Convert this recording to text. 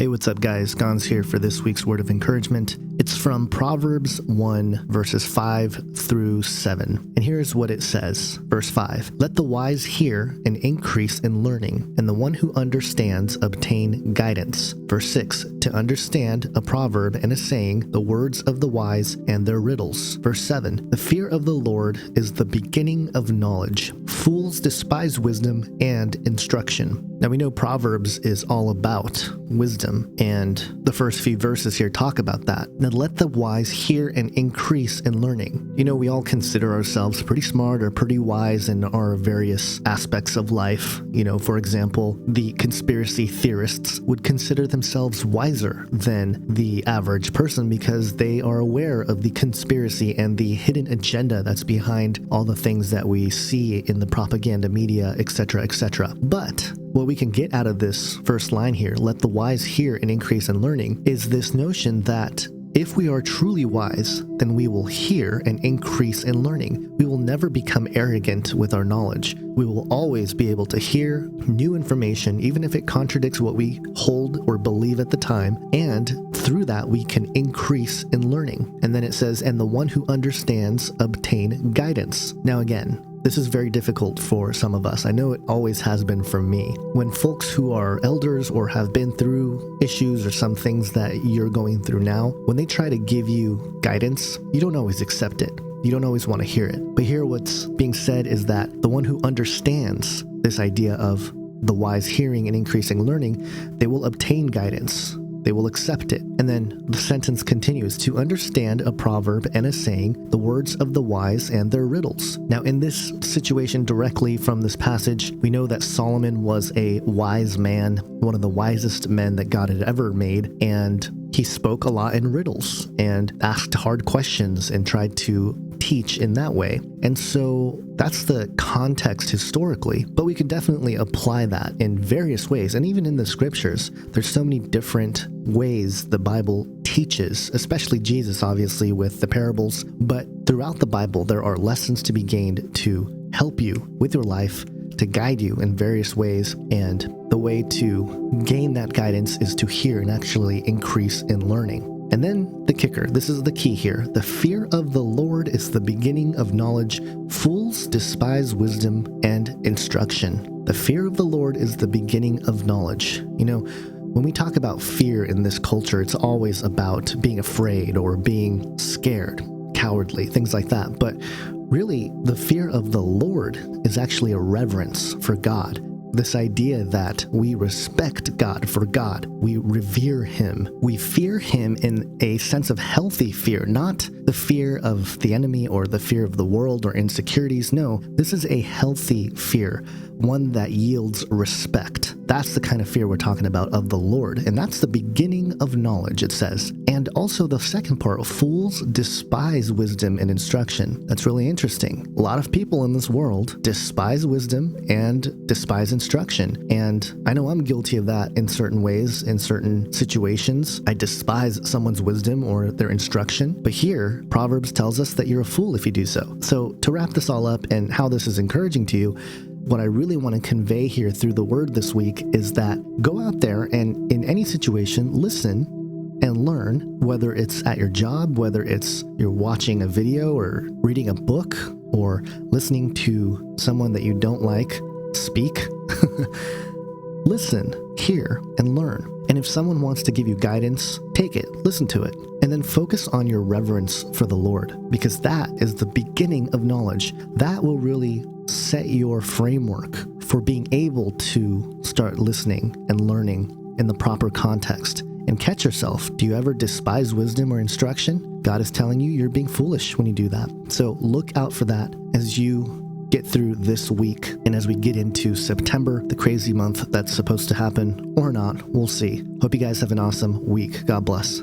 Hey, what's up, guys? Gons here for this week's word of encouragement. It's from Proverbs 1, verses 5 through 7. And here's what it says. Verse 5, "Let the wise hear and increase in learning, and the one who understands obtain guidance." Verse 6, "To understand a proverb and a saying, the words of the wise and their riddles." Verse 7, "The fear of the Lord is the beginning of knowledge. Fools despise wisdom and instruction." Now we know Proverbs is all about wisdom, and the first few verses here talk about that. Now let the wise hear and increase in learning. You know, we all consider ourselves pretty smart or pretty wise in our various aspects of life. You know, for example, the conspiracy theorists would consider themselves wiser than the average person because they are aware of the conspiracy and the hidden agenda that's behind all the things that we see in the propaganda media, etc., etc. But what we can get out of this first line here, let the wise hear and increase in learning, is this notion that if we are truly wise, then we will hear and increase in learning. We will never become arrogant with our knowledge. We will always be able to hear new information, even if it contradicts what we hold or believe at the time. And through that, we can increase in learning. And then it says, "And the one who understands obtain guidance." Now again, this is very difficult for some of us. I know it always has been for me. When folks who are elders or have been through issues or some things that you're going through now, when they try to give you guidance, you don't always accept it. You don't always want to hear it. But here what's being said is that the one who understands this idea of the wise hearing and increasing learning, they will obtain guidance. They will accept it. And then the sentence continues, "To understand a proverb and a saying, the words of the wise and their riddles." Now, in this situation directly from this passage, we know that Solomon was a wise man, one of the wisest men that God had ever made, and he spoke a lot in riddles and asked hard questions and tried to teach in that way. And so that's the context historically, but we can definitely apply that in various ways. And even in the scriptures, there's so many different ways the Bible teaches, especially Jesus, obviously, with the parables. But throughout the Bible, there are lessons to be gained to help you with your life, to guide you in various ways. And the way to gain that guidance is to hear and actually increase in learning. And then the kicker, this is the key here. "The fear of the Lord is the beginning of knowledge. Fools despise wisdom and instruction." The fear of the Lord is the beginning of knowledge. You know, when we talk about fear in this culture, it's always about being afraid or being scared, cowardly, things like that. But really, the fear of the Lord is actually a reverence for God. This idea that we respect God for God, we revere Him, we fear Him in a sense of healthy fear, not the fear of the enemy or the fear of the world or insecurities. No, this is a healthy fear, one that yields respect. That's the kind of fear we're talking about of the Lord, and that's the beginning of knowledge, it says. And also the second part, fools despise wisdom and instruction. That's really interesting. A lot of people in this world despise wisdom and despise instruction. And I know I'm guilty of that in certain ways, in certain situations. I despise someone's wisdom or their instruction. But here, Proverbs tells us that you're a fool if you do so. So to wrap this all up and how this is encouraging to you, what I really want to convey here through the word this week is that go out there and in any situation, listen and learn, whether it's at your job, whether it's you're watching a video or reading a book or listening to someone that you don't like speak. Listen, hear, and learn. And if someone wants to give you guidance, take it, listen to it, and then focus on your reverence for the Lord, because that is the beginning of knowledge. That will really set your framework for being able to start listening and learning in the proper context. And catch yourself. Do you ever despise wisdom or instruction? God is telling you you're being foolish when you do that. So look out for that as you get through this week and as we get into September, the crazy month that's supposed to happen or not. We'll see. Hope you guys have an awesome week. God bless.